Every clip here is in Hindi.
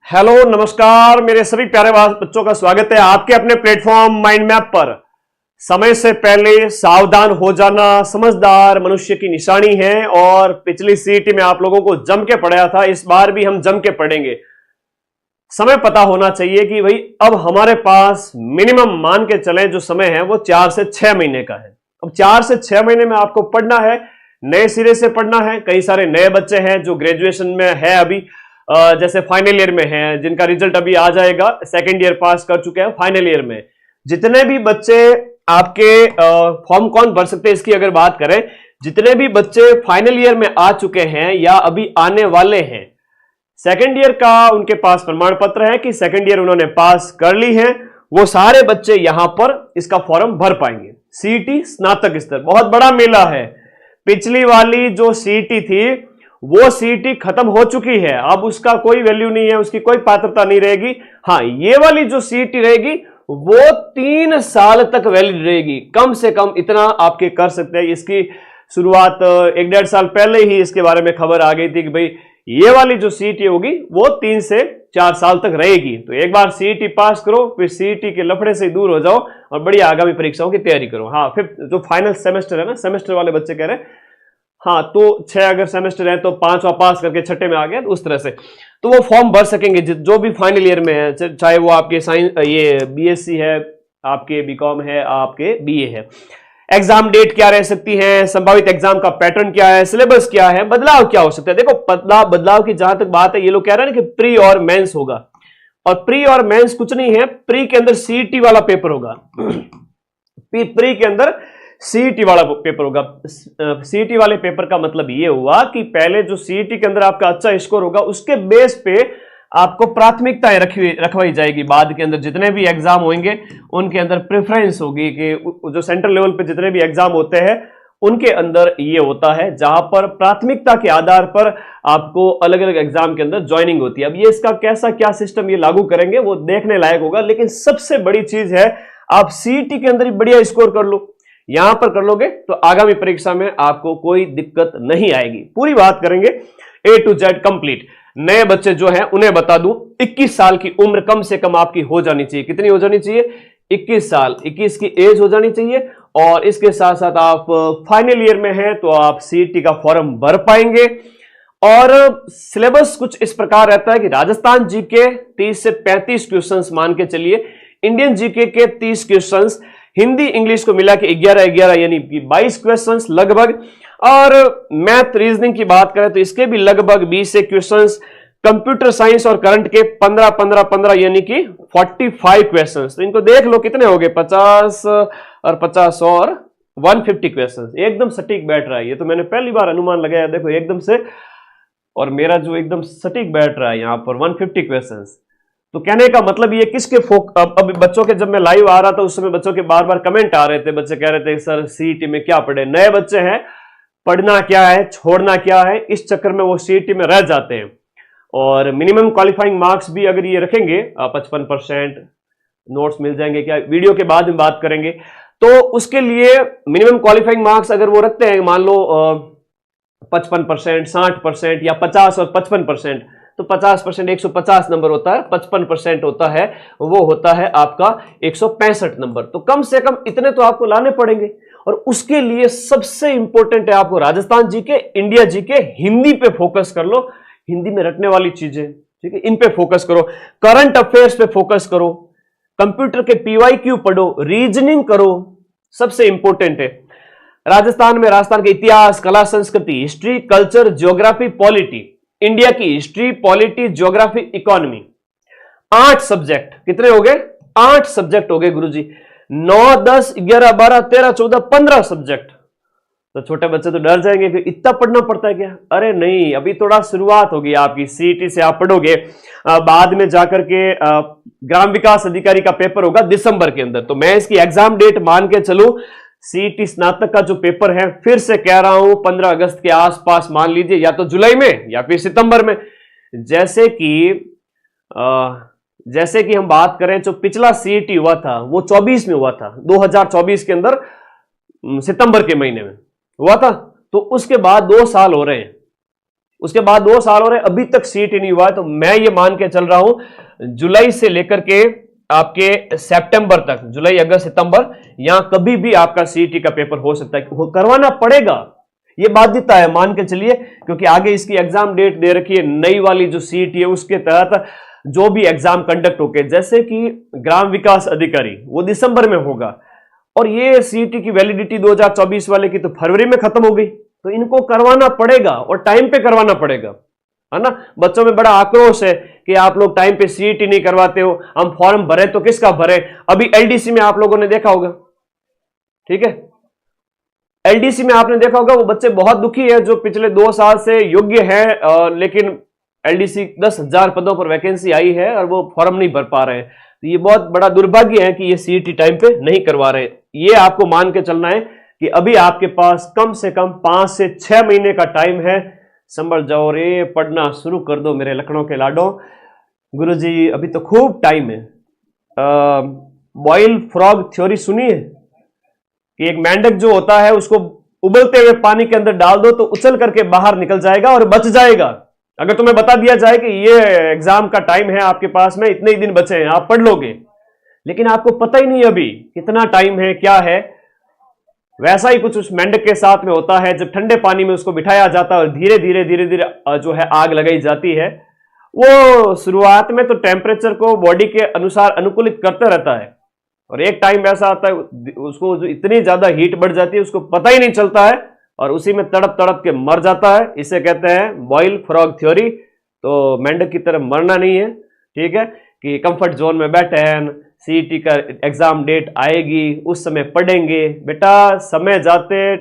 हेलो नमस्कार मेरे सभी प्यारे बच्चों का स्वागत है आपके अपने प्लेटफॉर्म माइंड मैप पर। समय से पहले सावधान हो जाना समझदार मनुष्य की निशानी है और पिछली सीटी में आप लोगों को जम के पढ़ाया था, इस बार भी हम जम के पढ़ेंगे। समय पता होना चाहिए कि भाई अब हमारे पास मिनिमम मान के चलें जो समय है वो 4 से 6 महीने का है। अब 4 से 6 महीने में आपको पढ़ना है, नए सिरे से पढ़ना है। कई सारे नए बच्चे हैं जो ग्रेजुएशन में है, अभी जैसे फाइनल ईयर में हैं, जिनका रिजल्ट अभी आ जाएगा, सेकेंड ईयर पास कर चुके हैं, फाइनल ईयर में जितने भी बच्चे आपके फॉर्म कौन भर सकते हैं इसकी अगर बात करें, जितने भी बच्चे फाइनल ईयर में आ चुके हैं या अभी आने वाले हैं, सेकेंड ईयर का उनके पास प्रमाण पत्र है कि सेकेंड ईयर उन्होंने पास कर ली है, वो सारे बच्चे यहां पर इसका फॉर्म भर पाएंगे। सीईटी स्नातक स्तर बहुत बड़ा मेला है। पिछली वाली जो सीईटी थी वो सीईटी खत्म हो चुकी है, अब उसका कोई वैल्यू नहीं है, उसकी कोई पात्रता नहीं रहेगी। हाँ, ये वाली जो सीईटी रहेगी वो 3 साल तक वैलिड रहेगी, कम से कम इतना आपके कर सकते हैं। इसकी शुरुआत 1-1.5 साल पहले ही इसके बारे में खबर आ गई थी कि भाई ये वाली जो सीईटी होगी वो 3 से 4 साल तक रहेगी। तो एक बार सीईटी पास करो, फिर सीईटी के लफड़े से दूर हो जाओ और बड़ी आगामी परीक्षाओं की तैयारी करो। हाँ, फिर जो फाइनल सेमेस्टर है ना, सेमेस्टर वाले बच्चे कह रहे हैं हाँ, तो 6 अगर सेमेस्टर है तो 5वां पास करके 6ठे में आ गया, उस तरह से तो वो फॉर्म भर सकेंगे जो भी फाइनल ईयर में है, चाहे वो आपके साइंस ये बीएससी है, आपके बीकॉम है, आपके बीए है। एग्जाम डेट क्या रह सकती है, संभावित एग्जाम का पैटर्न क्या है, सिलेबस क्या है, बदलाव क्या हो सकता है। देखो बदलाव की जहां तक बात है, ये लोग कह रहे हैं ना कि प्री और मेंस होगा, और प्री और मेंस कुछ नहीं है, प्री के अंदर सीईटी वाला पेपर होगा। प्री के अंदर सीईटी वाला पेपर होगा। सीईटी वाले पेपर का मतलब ये हुआ कि पहले जो सीईटी के अंदर आपका अच्छा स्कोर होगा उसके बेस पे आपको प्राथमिकताएं रखवाई जाएगी। बाद के अंदर जितने भी एग्जाम होंगे उनके अंदर प्रेफरेंस होगी कि जो सेंट्रल लेवल पे जितने भी एग्जाम होते हैं उनके अंदर ये होता है, जहां पर प्राथमिकता के आधार पर आपको अलग अलग एग्जाम के अंदर ज्वाइनिंग होती है। अब ये इसका कैसा क्या सिस्टम ये लागू करेंगे वो देखने लायक होगा, लेकिन सबसे बड़ी चीज है आप सीईटी के अंदर ही बढ़िया स्कोर कर लो, यहां पर कर लोगे तो आगामी परीक्षा में आपको कोई दिक्कत नहीं आएगी। पूरी बात करेंगे A to Z कंप्लीट। नए बच्चे जो हैं उन्हें बता दूं, 21 साल की उम्र कम से कम आपकी हो जानी चाहिए। कितनी हो जानी चाहिए? 21 साल, 21 की एज हो जानी चाहिए। और इसके साथ साथ आप फाइनल ईयर में हैं तो आप सीईटी का फॉर्म भर पाएंगे। और सिलेबस कुछ इस प्रकार रहता है कि राजस्थान जीके 30 से 35 क्वेश्चंस मान के चलिए, इंडियन जीके के 30 क्वेश्चंस, हिंदी इंग्लिश को मिला के 11-11 यानी कि 22 क्वेश्चंस लगभग, और मैथ रीजनिंग की बात करें तो इसके भी लगभग 20 से क्वेश्चंस, कंप्यूटर साइंस और करंट के 15-15-15 यानी कि 45 क्वेश्चंस। तो इनको देख लो कितने हो गए, 50 और 50 और 150 क्वेश्चंस। एकदम सटीक बैठ रहा है, ये तो मैंने पहली बार अनुमान लगाया, देखो एकदम से, और मेरा जो एकदम सटीक बैठ रहा है यहां पर 150 क्वेश्चंस। तो कहने का मतलब ये किसके अब बच्चों के, जब मैं लाइव आ रहा था उस समय बच्चों के बार बार कमेंट आ रहे थे, बच्चे कह रहे थे सर सीईटी में क्या पढ़े, नए बच्चे हैं, पढ़ना क्या है, छोड़ना क्या है, इस चक्कर में वो सीईटी में रह जाते हैं। और मिनिमम क्वालिफाइंग मार्क्स भी अगर ये रखेंगे 55%, नोट्स मिल जाएंगे क्या, वीडियो के बाद में बात करेंगे। तो उसके लिए मिनिमम क्वालिफाइंग मार्क्स अगर वो रखते हैं, मान लो 55%, 60% या 50 और 55%, तो 50% 150 नंबर होता है, 55% होता है वो होता है आपका 165 नंबर। तो कम से कम इतने तो आपको लाने पड़ेंगे, और उसके लिए सबसे इंपॉर्टेंट है आपको Rajasthan GK, India GK, Hindi पे फोकस कर लो, हिंदी में रटने वाली चीजें, ठीक है, इन पे फोकस करो, करंट अफेयर्स पे फोकस करो, कंप्यूटर के पीवाईक्यू पढ़ो, रीजनिंग करो, सबसे इंपॉर्टेंट है। राजस्थान में राजस्थान के इतिहास, कला, संस्कृति, history, culture, geography, polity, India की history, polity, geography, economy, 8 subject. कितने हो गए? 8 सब्जेक्ट हो गए गुरुजी। 9, 10, 11, 12, 13, 14, 15 सब्जेक्ट। तो छोटे बच्चे तो डर जाएंगे कि इतना पढ़ना पड़ता है क्या? अरे नहीं, अभी थोड़ा शुरुआत होगी आपकी, सीईटी से आप पढ़ोगे, बाद में जाकर के ग्राम विकास अधिकारी का पेपर होगा दिसंबर के अंदर। तो मैं इसकी एग्जाम डेट मान के चलूं, सीईटी स्नातक का जो पेपर है, फिर से कह रहा हूं 15 अगस्त के आसपास मान लीजिए, या तो जुलाई में या फिर सितंबर में। जैसे कि हम बात करें, जो पिछला सीईटी हुआ था वो 24 में हुआ था, 2024 के अंदर सितंबर के महीने में हुआ था। तो उसके बाद 2 साल हो रहे हैं, उसके बाद 2 साल हो रहे, अभी तक सीईटी नहीं हुआ है। तो मैं ये मान के चल रहा हूं जुलाई से लेकर के आपके सितंबर तक, जुलाई अगस्त सितंबर, यहां कभी भी आपका सीईटी का पेपर हो सकता है, वो करवाना पड़ेगा, ये बाध्यता है, मान के चलिए, क्योंकि आगे इसकी एग्जाम डेट दे रखी है नई वाली जो सीईटी है, उसके तहत जो भी एग्जाम कंडक्ट होके, जैसे कि ग्राम विकास अधिकारी वो दिसंबर में होगा, और ये सीईटी की वैलिडिटी 2024 वाले की तो फरवरी में खत्म हो गई। तो इनको करवाना पड़ेगा और टाइम पे करवाना पड़ेगा, है ना। बच्चों में बड़ा आक्रोश है कि आप लोग टाइम पे सीईटी नहीं करवाते हो, हम फॉर्म भरे तो किसका भरे। अभी एलडीसी में आप लोगों ने देखा होगा, ठीक है, एलडीसी में आपने देखा होगा वो बच्चे बहुत दुखी है जो पिछले 2 साल से योग्य हैं, लेकिन एलडीसी 10,000 पदों पर वैकेंसी आई है और वो फॉर्म नहीं भर पा रहे हैं। तो ये बहुत बड़ा दुर्भाग्य है कि ये सीईटी टाइम पे नहीं करवा रहे। ये आपको मान के चलना है कि अभी आपके पास कम से कम 5 से 6 महीने का टाइम है। संभल जाओ रे, पढ़ना शुरू कर दो मेरे लखनऊ के लाडो। गुरुजी अभी तो खूब टाइम है। बॉयल फ्रॉग थ्योरी सुनी है कि एक मेंढक जो होता है उसको उबलते हुए पानी के अंदर डाल दो तो उछल करके बाहर निकल जाएगा और बच जाएगा। अगर तुम्हें बता दिया जाए कि ये एग्जाम का टाइम है आपके पास में, इतने ही दिन बचे हैं, आप पढ़ लोगे, लेकिन आपको पता ही नहीं अभी कितना टाइम है, क्या है। वैसा ही कुछ उस मेंढक के साथ में होता है, जब ठंडे पानी में उसको बिठाया जाता है और धीरे धीरे धीरे धीरे जो है आग लगाई जाती है, वो शुरुआत में तो टेम्परेचर को बॉडी के अनुसार अनुकूलित करता रहता है, और एक टाइम ऐसा आता है उसको जो इतनी ज्यादा हीट बढ़ जाती है उसको पता ही नहीं चलता है और उसी में तड़प तड़प के मर जाता है। इसे कहते हैं बॉयल फ्रॉग थ्योरी। तो मेंढक की तरह मरना नहीं है, ठीक है, कि कंफर्ट जोन में बैठे हैं, सीईटी का एग्जाम डेट आएगी उस समय पढ़ेंगे। बेटा समय जाते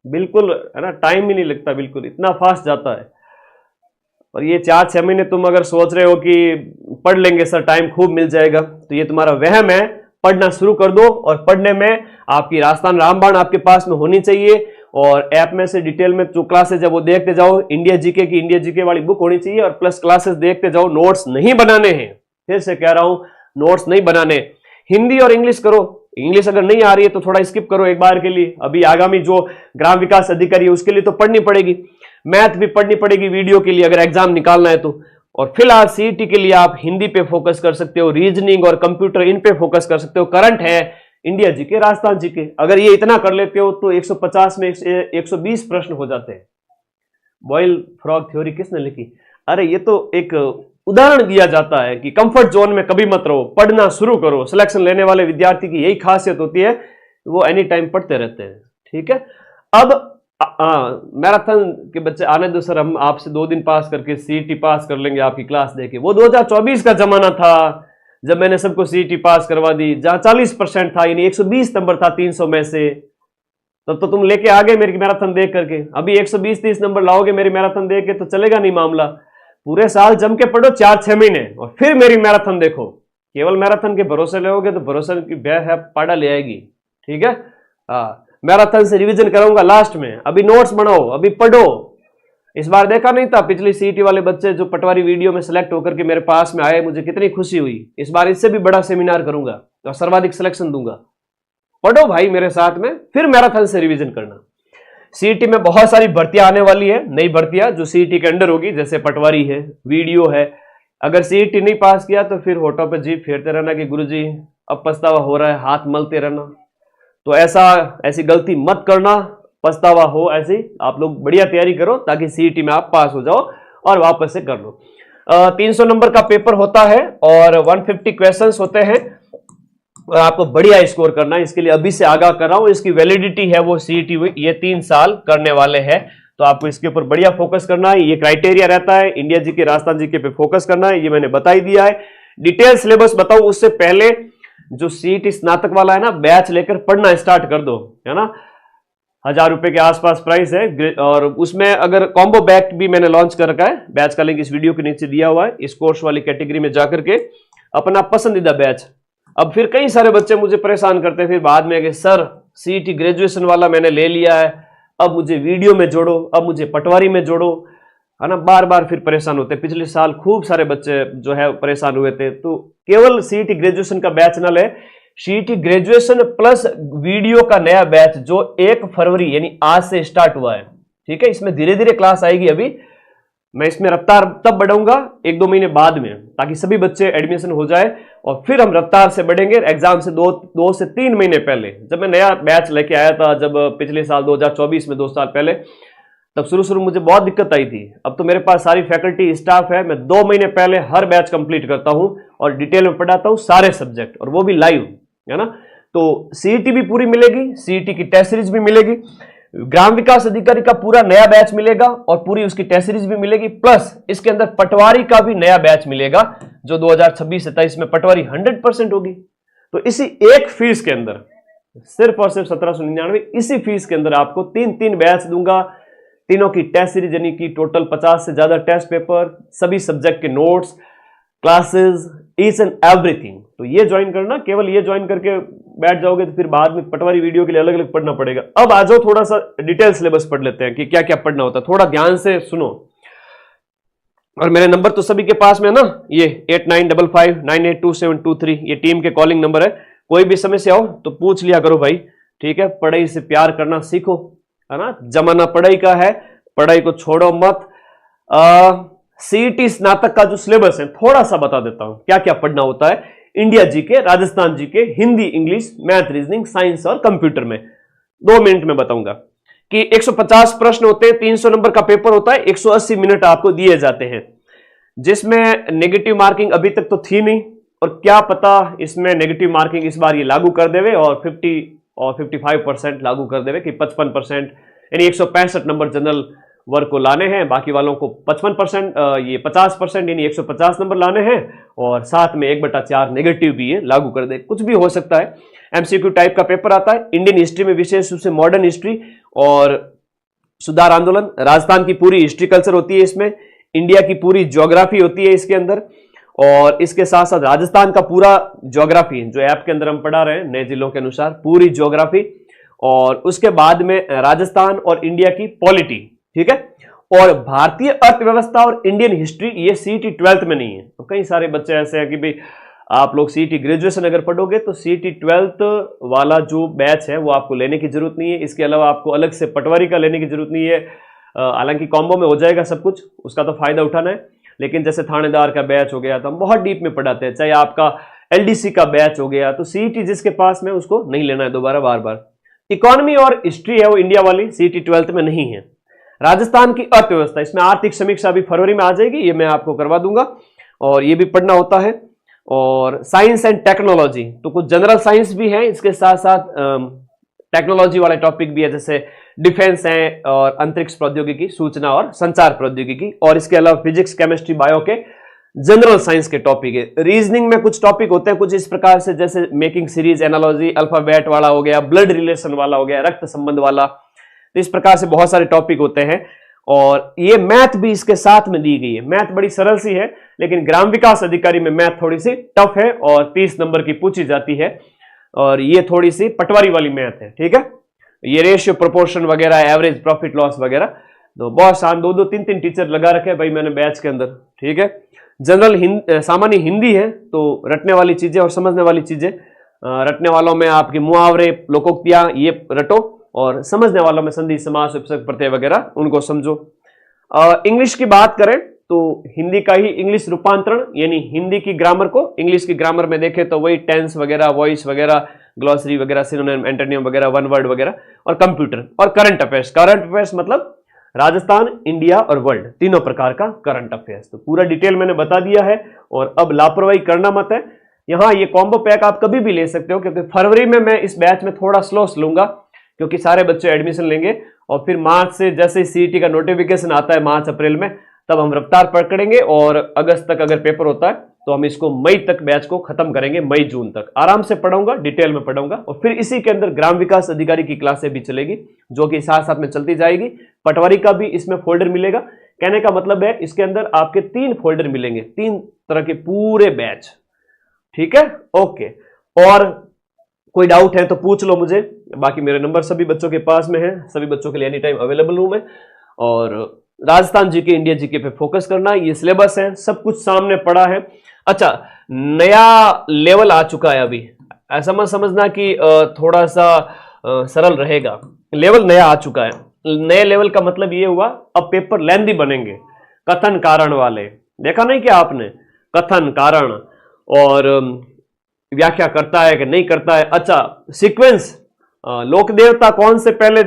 बिल्कुल, है ना, टाइम ही नहीं लगता, बिल्कुल इतना फास्ट जाता है। और ये 4-6 महीने तुम अगर सोच रहे हो कि पढ़ लेंगे सर, टाइम खूब मिल जाएगा, तो ये तुम्हारा वहम है। पढ़ना शुरू कर दो, और पढ़ने में आपकी राजस्थान रामबाण आपके पास में होनी चाहिए, और ऐप में से डिटेल में जो क्लासेज है वो देखते जाओ। इंडिया जीके की इंडिया जीके वाली बुक होनी चाहिए, और प्लस क्लासेस देखते जाओ। नोट्स नहीं बनाने हैं, फिर से कह रहा हूं, नोट्स नहीं बनाने। हिंदी और इंग्लिश करो, इंग्लिश अगर नहीं आ रही है तो थोड़ा स्किप करो एक बार के लिए। अभी आगामी जो ग्राम विकास अधिकारी है उसके लिए तो पढ़नी पड़ेगी, मैथ भी पढ़नी पड़ेगी वीडियो के लिए अगर एग्जाम निकालना है तो। और फिलहाल सीईटी के लिए आप हिंदी पे फोकस कर सकते हो, रीजनिंग और कंप्यूटर इन पे फोकस कर सकते हो। करंट है इंडिया जीके, राजस्थान जीके, अगर ये इतना कर लेते हो तो 150 में 120 प्रश्न हो जाते हैं। बॉयल फ्रॉग थ्योरी किसने लिखी? अरे ये तो एक उदाहरण दिया जाता है कि कंफर्ट जोन में कभी मत रहो, पढ़ना शुरू करो। सिलेक्शन लेने वाले विद्यार्थी की यही खासियत होती है, वो एनी टाइम पढ़ते रहते हैं, ठीक है। अब मैराथन के बच्चे आने दो सर, हम आपसे 2 दिन पास करके सीईटी पास कर लेंगे आपकी क्लास देके। वो 2024 का जमाना था जब मैंने सबको सीईटी पास करवा दी, जहां 40% था, यानी 120 नंबर था 300 में से। तब तो तुम लेके आ गए मेरी मैराथन देख करके। अभी 120-30 नंबर लाओगे मेरी मैराथन देख के तो चलेगा नहीं मामला। पूरे साल जम के पढ़ो 4-6 महीने, और फिर मेरी मैराथन देखो। केवल मैराथन के भरोसे लोगे तो भरोसे की ब्याह है पाड़ा ले आएगी, ठीक है। मैराथन से रिवीजन कराऊंगा लास्ट में। अभी नोट्स बनाओ, अभी पढ़ो। इस बार देखा नहीं था पिछली सीईटी वाले बच्चे जो पटवारी वीडियो में सिलेक्ट होकर के मेरे पास में आए, मुझे कितनी खुशी हुई। इस बार इससे भी बड़ा सेमिनार करूंगा और सर्वाधिक सिलेक्शन दूंगा। पढ़ो भाई मेरे साथ में, फिर मैराथन से रिवीजन करना। सीईटी में बहुत सारी भर्तियां आने वाली है, नई भर्तियां जो सीईटी के अंडर होगी, जैसे पटवारी है, वीडियो है। अगर सीईटी नहीं पास किया तो फिर होठों पे जीभ फेरते रहना कि गुरुजी अब पछतावा हो रहा है, हाथ मलते रहना। तो ऐसी गलती मत करना, पछतावा हो ऐसी। आप लोग बढ़िया तैयारी करो ताकि सीईटी में आप पास हो जाओ और वापस से कर लो। 300 नंबर का पेपर होता है और 150 क्वेश्चंस होते हैं, और आपको बढ़िया स्कोर करना है। इसके लिए अभी से आगाह कर रहा हूं, इसकी वैलिडिटी है वो सीईटी ये 3 साल करने वाले हैं, तो आपको इसके ऊपर बढ़िया फोकस करना है। ये क्राइटेरिया रहता है, इंडिया जीके राजस्थान जीके पे फोकस करना है, ये मैंने बता ही दिया है। डिटेल सिलेबस बताऊं उससे पहले जो सीईटी स्नातक वाला है ना, बैच लेकर पढ़ना स्टार्ट कर दो, है ना। 1000 रुपए के आसपास प्राइस है, और उसमें अगर कॉम्बो बैच भी मैंने लॉन्च कर रखा है। बैच का लिंक इस वीडियो के नीचे दिया हुआ है। इस कोर्स वाली कैटेगरी में जाकर के अपना पसंदीदा बैच। अब फिर कई सारे बच्चे मुझे परेशान करते हैं फिर बाद में कि सर सीईटी ग्रेजुएशन वाला मैंने ले लिया है, अब मुझे वीडियो में जोड़ो, अब मुझे पटवारी में जोड़ो, है ना। बार बार फिर परेशान होते हैं। पिछले साल खूब सारे बच्चे जो है परेशान हुए थे। तो केवल सीईटी ग्रेजुएशन का बैच न ले, सीईटी ग्रेजुएशन प्लस वीडियो का नया बैच जो 1 फरवरी यानी आज से स्टार्ट हुआ है, ठीक है। इसमें धीरे धीरे क्लास आएगी। अभी मैं इसमें रफ्तार तब बढ़ाऊंगा 1-2 महीने बाद में, ताकि सभी बच्चे एडमिशन हो जाए और फिर हम रफ्तार से बढ़ेंगे एग्जाम से 2 से 3 महीने पहले। जब मैं नया बैच लेके आया था, जब पिछले साल 2024 में 2 साल पहले, तब शुरू मुझे बहुत दिक्कत आई थी। अब तो मेरे पास सारी फैकल्टी स्टाफ है, मैं 2 महीने पहले हर बैच कंप्लीट करता हूं और डिटेल में पढ़ाता हूं सारे सब्जेक्ट, और वो भी लाइव, है ना। तो सीईटी भी पूरी मिलेगी, सीईटी की टेस्ट सीरीज भी मिलेगी, ग्राम विकास अधिकारी का पूरा नया बैच मिलेगा और पूरी उसकी टेस्ट सीरीज भी मिलेगी, प्लस इसके अंदर पटवारी का भी नया बैच मिलेगा जो 2026-27 में पटवारी 100% होगी। तो इसी एक फीस के अंदर, सिर्फ और सिर्फ 1799, इसी फीस के अंदर आपको 3 बैच दूंगा, तीनों की टेस्ट सीरीज, यानी कि टोटल 50 से ज्यादा टेस्ट पेपर, सभी सब्जेक्ट के notes, classes, each and everything. तो ये ज्वाइन करना, केवल ये ज्वाइन करके बैठ जाओगे तो फिर बाद में पटवारी वीडियो के लिए अलग अलग पढ़ना पड़ेगा। अब आ जाओ थोड़ा सा डिटेल सिलेबस पढ़ लेते हैं कि क्या क्या पढ़ना होता है, थोड़ा ध्यान से सुनो। और मेरे नंबर तो सभी के पास में है ना, ये 8955982723, ये टीम के कॉलिंग नंबर है। कोई भी समस्या हो तो पूछ लिया करो भाई, ठीक है। पढ़ाई से प्यार करना सीखो, है ना, जमाना पढ़ाई का है, पढ़ाई को छोड़ो मत। सीईटी स्नातक का जो सिलेबस है थोड़ा सा बता देता हूं, क्या क्या पढ़ना होता है। India GK, Rajasthan GK, Hindi, English, math, reasoning, science और कंप्यूटर में 2 मिनट में बताऊंगा कि 150 प्रश्न होते हैं, 300 नंबर का पेपर होता है, 180 मिनट आपको दिए जाते हैं, जिसमें नेगेटिव मार्किंग अभी तक तो थी नहीं, और क्या पता इसमें नेगेटिव मार्किंग इस बार ये लागू कर देवे और 50 और 55% लागू कर देवे कि 55%, यानी 165 नंबर जनरल वर्ग को लाने हैं, बाकी वालों को 55%, ये 50% यानी 150 नंबर लाने हैं, और साथ में 1/4 नेगेटिव भी ये लागू कर दे। कुछ भी हो सकता है। एमसीक्यू टाइप का पेपर आता है, इंडियन हिस्ट्री में विशेष रूप से मॉडर्न हिस्ट्री और सुधार आंदोलन, राजस्थान की पूरी हिस्ट्री कल्चर होती है इसमें, इंडिया की पूरी ज्योग्राफी होती है इसके अंदर, और इसके साथ साथ राजस्थान का पूरा ज्योग्राफी जो ऐप के अंदर हम पढ़ा रहे हैं नए जिलों के अनुसार, पूरी ज्योग्राफी, और उसके बाद में राजस्थान और इंडिया की पॉलिटी, ठीक है। और भारतीय अर्थव्यवस्था और इंडियन हिस्ट्री, ये सीईटी 12th में नहीं है। तो कई सारे बच्चे ऐसे हैं कि भाई आप लोग सीईटी ग्रेजुएशन अगर पढ़ोगे तो सीईटी 12th वाला जो बैच है वो आपको लेने की जरूरत नहीं है। इसके अलावा आपको अलग से पटवारी का लेने की जरूरत नहीं है, हालांकि कॉम्बो में हो जाएगा सब कुछ, उसका तो फायदा उठाना है। लेकिन जैसे थानेदार का बैच हो गया तो हम बहुत डीप में पढ़ाते हैं, चाहे आपका एलडीसी का बैच हो गया, तो सीईटी जिसके पास में उसको नहीं लेना है दोबारा बार बार। इकोनॉमी और हिस्ट्री है वो इंडिया वाली सीईटी 12th में नहीं है। राजस्थान की अर्थव्यवस्था, इसमें आर्थिक समीक्षा भी फरवरी में आ जाएगी, ये मैं आपको करवा दूंगा, और ये भी पढ़ना होता है। और साइंस एंड टेक्नोलॉजी, तो कुछ जनरल साइंस भी है, इसके साथ साथ टेक्नोलॉजी वाले टॉपिक भी है, जैसे डिफेंस है और अंतरिक्ष प्रौद्योगिकी, सूचना और संचार प्रौद्योगिकी, और इसके अलावा फिजिक्स, केमिस्ट्री, बायो के जनरल साइंस के टॉपिक है। रीजनिंग में कुछ टॉपिक होते हैं कुछ इस प्रकार से, जैसे मेकिंग सीरीज, एनालॉजी, अल्फाबेट वाला हो गया, ब्लड रिलेशन वाला हो गया, रक्त संबंध वाला, तो इस प्रकार से बहुत सारे टॉपिक होते हैं। और ये मैथ भी इसके साथ में दी गई है। मैथ बड़ी सरल सी है, लेकिन ग्राम विकास अधिकारी में मैथ थोड़ी सी टफ है और 30 नंबर की पूछी जाती है, और ये थोड़ी सी पटवारी वाली मैथ है, ठीक है। ये रेशियो, प्रोपोर्शन वगैरह, एवरेज, प्रॉफिट लॉस वगैरह, तो बहुत शान 2-2, 3-3 टीचर लगा रखे भाई मैंने बैच के अंदर, ठीक है। जनरल सामान्य हिंदी है, तो रटने वाली चीजें और समझने वाली चीजें, रटने वालों में आपकी मुहावरे, लोकोक्तियां, ये रटो, और समझने वालों में संधि, समास, उपसर्ग, प्रत्यय वगैरह उनको समझो। इंग्लिश की बात करें तो हिंदी का ही इंग्लिश रूपांतरण, यानी हिंदी की ग्रामर को इंग्लिश की ग्रामर में देखें तो वही टेंस वगैरह, वॉइस वगैरह, ग्लॉसरी वगैरह, सिनोनिम, एंटोनिम वगैरह, वन वर्ड वगैरह, और कंप्यूटर और करंट अफेयर्स। करंट अफेयर्स मतलब राजस्थान, इंडिया और वर्ल्ड, तीनों प्रकार का करंट अफेयर्स। तो पूरा डिटेल मैंने बता दिया है, और अब लापरवाही करना मत है। यहाँ ये कॉम्बो पैक आप कभी भी ले सकते हो, क्योंकि फरवरी में मैं इस बैच में थोड़ा स्लो लूंगा, क्योंकि सारे बच्चे एडमिशन लेंगे, और फिर मार्च से जैसे सीईटी का नोटिफिकेशन आता है मार्च अप्रैल में, तब हम रफ्तार पकड़ेंगे, और अगस्त तक अगर पेपर होता है तो हम इसको मई तक बैच को खत्म करेंगे, मई जून तक आराम से पढ़ाऊंगा, डिटेल में पढ़ाऊंगा। और फिर इसी के अंदर ग्राम विकास अधिकारी की क्लासें भी चलेगी, जो कि साथ साथ में चलती जाएगी। पटवारी का भी इसमें फोल्डर मिलेगा। कहने का मतलब है इसके अंदर आपके 3 फोल्डर मिलेंगे, 3 तरह के पूरे बैच, ठीक है, ओके। और कोई डाउट है तो पूछ लो मुझे, बाकी मेरे नंबर सभी बच्चों के पास में है, सभी बच्चों के लिए एनी टाइम अवेलेबल हूं मैं। और राजस्थान जीके, इंडिया जीके पे फोकस करना, ये सिलेबस है, सब कुछ सामने पड़ा है। अच्छा, नया लेवल आ चुका है अभी, ऐसा मत समझना कि थोड़ा सा सरल रहेगा, लेवल नया आ चुका है। नए लेवल का मतलब ये हुआ अब पेपर लेंथी बनेंगे, कथन कारण वाले, देखा नहीं क्या आपने, कथन कारण और व्याख्या करता है कि नहीं करता है। अच्छा, सीक्वेंस, लोक देवता कौन से पहले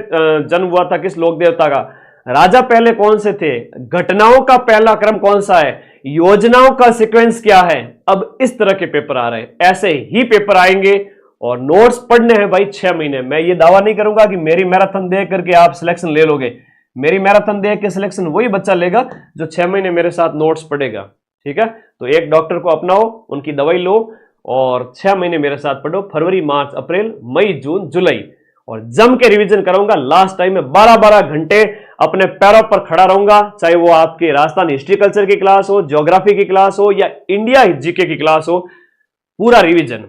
जन्म हुआ था, किस लोक देवता का, राजा पहले कौन से थे, घटनाओं का पहला क्रम कौन सा है, योजनाओं का सीक्वेंस क्या है। अब इस तरह के पेपर आ रहे हैं, ऐसे ही पेपर आएंगे और नोट्स पढ़ने हैं भाई 6 महीने। मैं ये दावा नहीं करूंगा कि मेरी मैराथन देख करके आप सिलेक्शन ले लोगे, मेरी मैराथन देख के सिलेक्शन वही बच्चा लेगा जो 6 महीने मेरे साथ नोट्स पढ़ेगा। ठीक है, तो एक डॉक्टर को अपनाओ, उनकी दवाई लो और 6 महीने मेरे साथ पढ़ो, फरवरी मार्च अप्रैल मई जून जुलाई, और जम के रिवीजन कराऊंगा। लास्ट टाइम में 12-12 घंटे अपने पैरों पर खड़ा रहूंगा, चाहे वो आपके राजस्थान हिस्ट्री कल्चर की क्लास हो, ज्योग्राफी की क्लास हो या इंडिया जीके की क्लास हो, पूरा रिवीजन।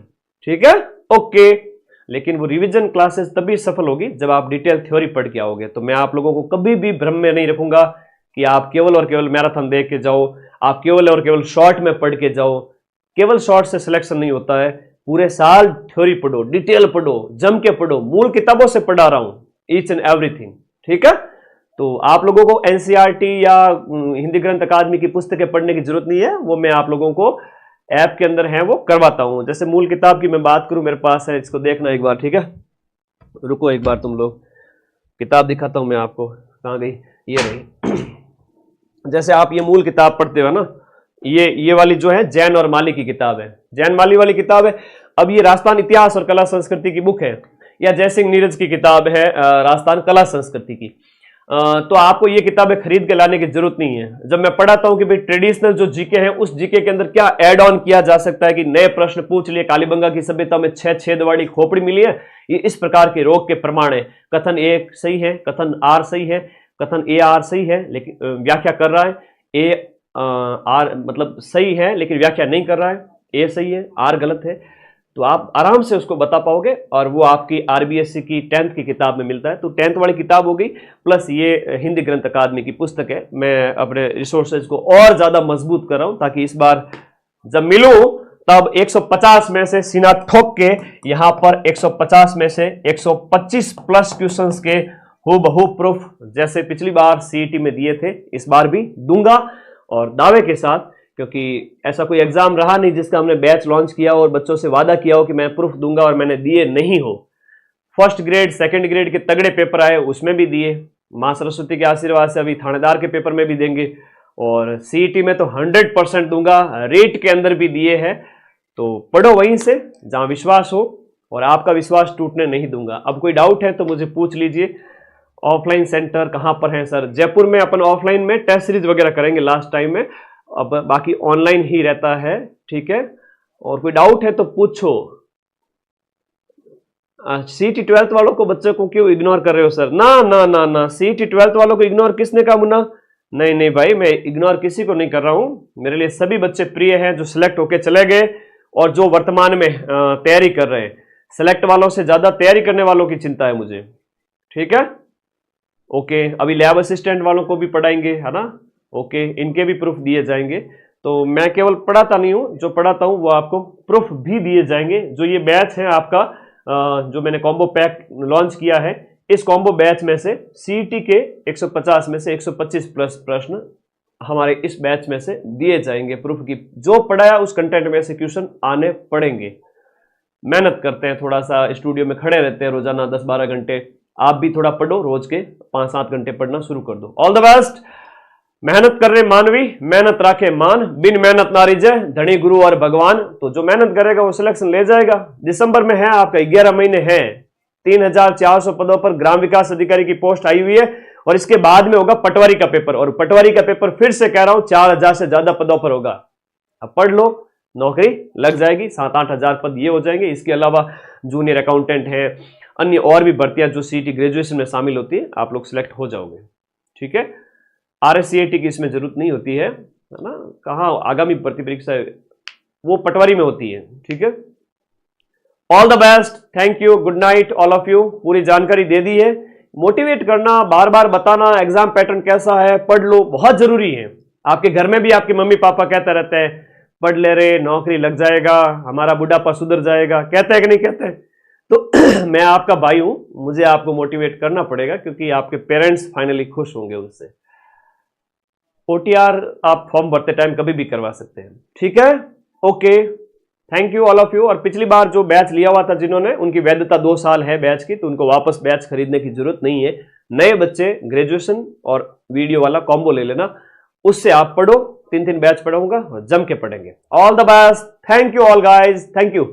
ठीक है, ओके। लेकिन वो रिवीजन क्लासेस तभी सफल होगी जब आप डिटेल थ्योरी पढ़ के आओगे। तो मैं आप लोगों को कभी भी भ्रम में नहीं रखूंगा कि आप केवल और केवल मैराथन देख के जाओ, आप केवल और केवल शॉर्ट में पढ़ के जाओ। केवल शॉर्ट से सिलेक्शन नहीं होता है, पूरे साल थ्योरी पढ़ो, डिटेल पढ़ो, जम के पढ़ो, मूल किताबों से पढ़ा रहा हूं ईच एंड एवरीथिंग। ठीक है, तो आप लोगों को एनसीईआरटी या हिंदी ग्रंथ अकादमी की पुस्तकें पढ़ने की जरूरत नहीं है, वो मैं आप लोगों को ऐप के अंदर है वो करवाता हूं। जैसे मूल किताब की मैं बात करूं, मेरे पास है, इसको देखना एक बार। ठीक है, रुको एक बार, तुम लोग किताब दिखाता हूं मैं आपको, कहां गई, ये रही। जैसे आप ये मूल किताब पढ़ते हो ना, ये वाली जो है जैन और माली की किताब है, जैन माली वाली किताब है। अब ये राजस्थान इतिहास और कला संस्कृति की बुक है, या जयसिंह नीरज की किताब है राजस्थान कला संस्कृति की। तो आपको ये किताबें खरीद के लाने की जरूरत नहीं है। जब मैं पढ़ाता हूं कि भाई ट्रेडिशनल जो जीके है, उस जीके के अंदर क्या ऐड ऑन किया जा सकता है कि नए प्रश्न पूछ लिए, कालीबंगा की सभ्यता में 6 छेद वाली खोपड़ी मिली है, ये इस प्रकार के रोग के प्रमाण है, कथन ए सही है, कथन आर सही है, कथन ए आर सही है, लेकिन व्याख्या कर रहा है ए आर, मतलब सही है लेकिन व्याख्या नहीं कर रहा है, ए सही है आर गलत है। तो आप आराम से उसको बता पाओगे, और वो आपकी आरबीएससी की 10th की किताब में मिलता है। तो 10th वाली किताब हो गई, प्लस ये हिंदी ग्रंथ अकादमी की पुस्तक है। मैं अपने रिसोर्सेज को और ज्यादा मजबूत कर रहा हूं ताकि इस बार जब मिलूं तब 150 में से सीना ठोक के यहां पर 150 में से 125 प्लस क्वेश्चंस के हूबहू प्रूफ जैसे पिछली बार सीईटी में दिए थे, इस बार भी दूंगा, और दावे के साथ, क्योंकि ऐसा कोई एग्जाम रहा नहीं जिसका हमने बैच लॉन्च किया और बच्चों से वादा किया हो कि मैं प्रूफ दूंगा और मैंने दिए नहीं हो। फर्स्ट ग्रेड सेकंड ग्रेड के तगड़े पेपर आए, उसमें भी दिए, मां सरस्वती के आशीर्वाद से अभी थानेदार के पेपर में भी देंगे, और सीईटी में तो 100% दूंगा, रेट के अंदर भी दिए हैं। तो पढ़ो वहीं से जहां विश्वास हो, और आपका विश्वास टूटने नहीं दूंगा। अब कोई डाउट है तो मुझे पूछ लीजिए। ऑफलाइन सेंटर कहां पर है सर? जयपुर में अपन ऑफलाइन में टेस्ट सीरीज वगैरह करेंगे लास्ट टाइम में, अब बाकी ऑनलाइन ही रहता है। ठीक है, और कोई डाउट है तो पूछो। सीईटी 12th वालों को, बच्चों को क्यों इग्नोर कर रहे हो सर? ना ना ना ना, सीईटी 12th वालों को इग्नोर किसने कहा मुन्ना? नहीं नहीं भाई, मैं इग्नोर किसी को नहीं कर रहा हूं। मेरे लिए सभी बच्चे प्रिय हैं जो सिलेक्ट होके चले गए और जो वर्तमान में तैयारी कर रहे हैं। सिलेक्ट वालों से ज्यादा तैयारी करने वालों की चिंता है मुझे। ठीक है, ओके। अभी लैब असिस्टेंट वालों को भी पढ़ाएंगे, है ना? ओके, इनके भी प्रूफ दिए जाएंगे। तो मैं केवल पढ़ाता नहीं हूं, जो पढ़ाता हूं वो आपको प्रूफ भी दिए जाएंगे। जो ये बैच है आपका, जो मैंने कॉम्बो पैक लॉन्च किया है, इस कॉम्बो बैच में से सीईटी के 150 में से 125 प्लस प्रश्न हमारे इस बैच में से दिए जाएंगे प्रूफ की। जो पढ़ाया उस कंटेंट में से क्वेश्चन आने पड़ेंगे। मेहनत करते हैं, थोड़ा सा स्टूडियो में खड़े रहते हैं रोजाना 10-12 घंटे। आप भी थोड़ा पढ़ो, रोज के 5-7 घंटे पढ़ना शुरू कर दो। All the best. मेहनत कर रहे मानवी, मेहनत राखे मान, बिन मेहनत ना रिझे, धनी गुरु और भगवान। तो जो मेहनत करेगा वो सिलेक्शन ले जाएगा। दिसंबर में है आपका, 11 महीने हैं, 3400 पदों पर ग्राम विकास अधिकारी की पोस्ट आई हुई है, और इसके बाद में होगा पटवारी का पेपर। और पटवारी का पेपर फिर से कह रहा हूं 4000 से ज्यादा पदों पर होगा। अब पढ़ लो, नौकरी लग जाएगी, 7-8 हजार पद ये हो जाएंगे। इसके अलावा जूनियर अकाउंटेंट है, अन्य और भी भर्तियां जो सीईटी ग्रेजुएशन में शामिल होती है, आप लोग सिलेक्ट हो जाओगे। ठीक है, आरएससीआईटी की इसमें जरूरत नहीं होती है ना? कहाँ आगामी भर्ती परीक्षा वो पटवारी में होती है। ठीक है, all the best, thank you, good night all of you. पूरी जानकारी दे दी है। मोटिवेट करना, बार बार बताना एग्जाम पैटर्न कैसा है, पढ़ लो, बहुत जरूरी है। आपके घर में भी आपके मम्मी पापा कहते रहते हैं पढ़ ले रे, नौकरी लग जाएगा, हमारा बुढ़ापा सुधर जाएगा, कहते हैं कि नहीं कहते हैं? तो मैं आपका भाई हूं, मुझे आपको मोटिवेट करना पड़ेगा, क्योंकि आपके पेरेंट्स फाइनली खुश होंगे उससे। OTR आप फॉर्म भरते टाइम कभी भी करवा सकते हैं, ठीक है। Okay, thank you all of you. और पिछली बार जो बैच लिया हुआ था जिन्होंने, उनकी वैधता 2 साल है बैच की, तो उनको वापस बैच खरीदने की जरूरत नहीं है। नए बच्चे ग्रेजुएशन और वीडियो वाला कॉम्बो ले लेना, उससे आप पढ़ो, 3 बैच पढ़ाऊंगा और जम के पढ़ेंगे। All the best, thank you all guys, thank you.